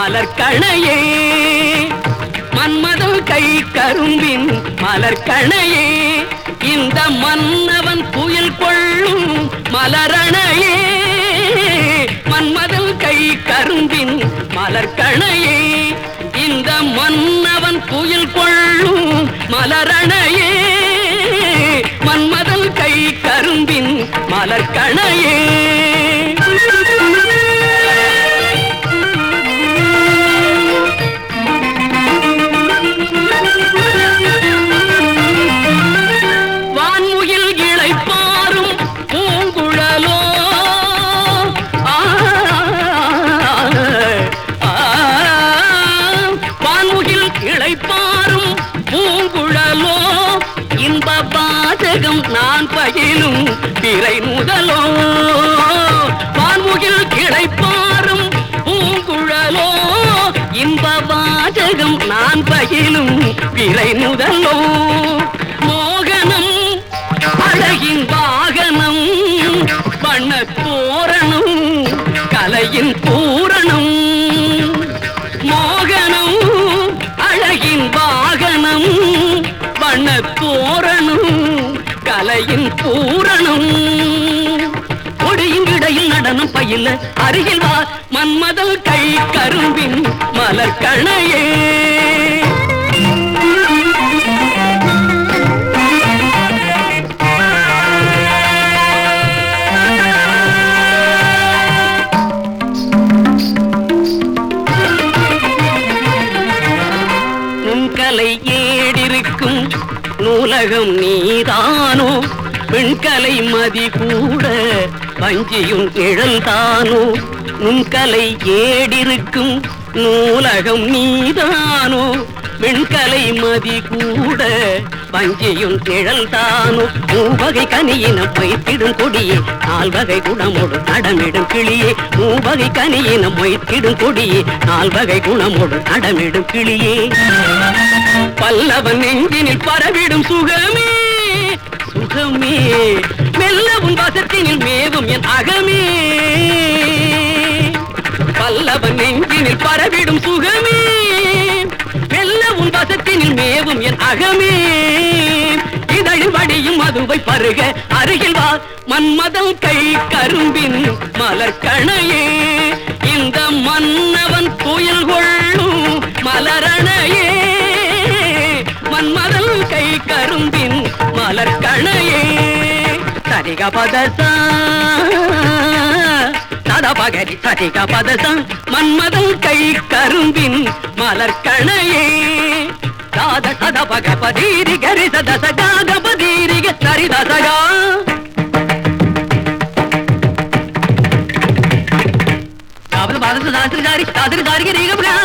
மலர்கணையே மன்மதன் கை கரும்பின் மலர்கணையே இந்த மன்னவன் புயல் கொள்ளும் மலரணையே மன்மதன் கை கரும்பின் மலர்கணையே இந்த மன்னவன் புயல் கொள்ளும் மலரணையே மன்மதன் கை கரும்பின் மலர்கணையே வான்முகில் இளைப்பாரும் பூங்குழலோ வான்முகில் இளைப்பாரும் பூங்குழலோ இன்ப வாசகம் நான் பயிலும் பிறை முதலோ வான்முகில் இளைப்பாரும் பூங்குழலோ இன்ப வாசகம் நான் பயிலும் பிறை முதலோ மோகனம் அழகின் வாகனம் வண்ண தோரணம் கலையின் பூரணம் மோகனம் அழகின் வாகனம் வண்ண தோரணம் கலையின் பூரணம் கொடியின் இடையில் நடனம் பயில அருகில் வா மன்மதல் கை கரும்பின் மலர்கணையே கலை ஏடிருக்கும் நூலகம் நீதானோ பெண்கலை மதி கூட வஞ்சியும் இழந்தானோ நுண்கலை ஏடிருக்கும் நூலகம் நீதானோ பெண்கலை மதி கூட வஞ்சியும் இழந்தானோ மூவகை கனியினம் வைத்திடும் கொடியே நால்வகை குணமோடு நடமிடும் கிளியே மூவகை கனியினம் வைத்திடும் கொடியே நால்வகை குணமோடு நடமிடும் கிளியே பல்லவன் நெஞ்சினில் பரவிடும் சுகமே சுகமே மெல்லவும் வசத்தினில் மேவும் என் அகமே பல்லவன் நெஞ்சினில் பரவிடும் சுகமே மெல்லவும் வசத்தினில் மேவும் என் அகமே இதழில் வடியும் மதுவை பருக அருகில் வா மன்மதன் கை கரும்பின் மலர்கணையே இந்த மன்னவன் புயல் கொள்ளும் மலரணையே மன்மதன் கை கரும்பின் மலர்கணையே சரிக பதசா சதபகரி சரிக பதசா மன்மதன் கை கரும்பின் மலர்கணையே சாத சதபக பதீரி கரி சதச காக பதீரிக சரிதசகா சாபத பாதச சாஸ்திரகாரி சாஸ்திரகாரிக ரீகபகா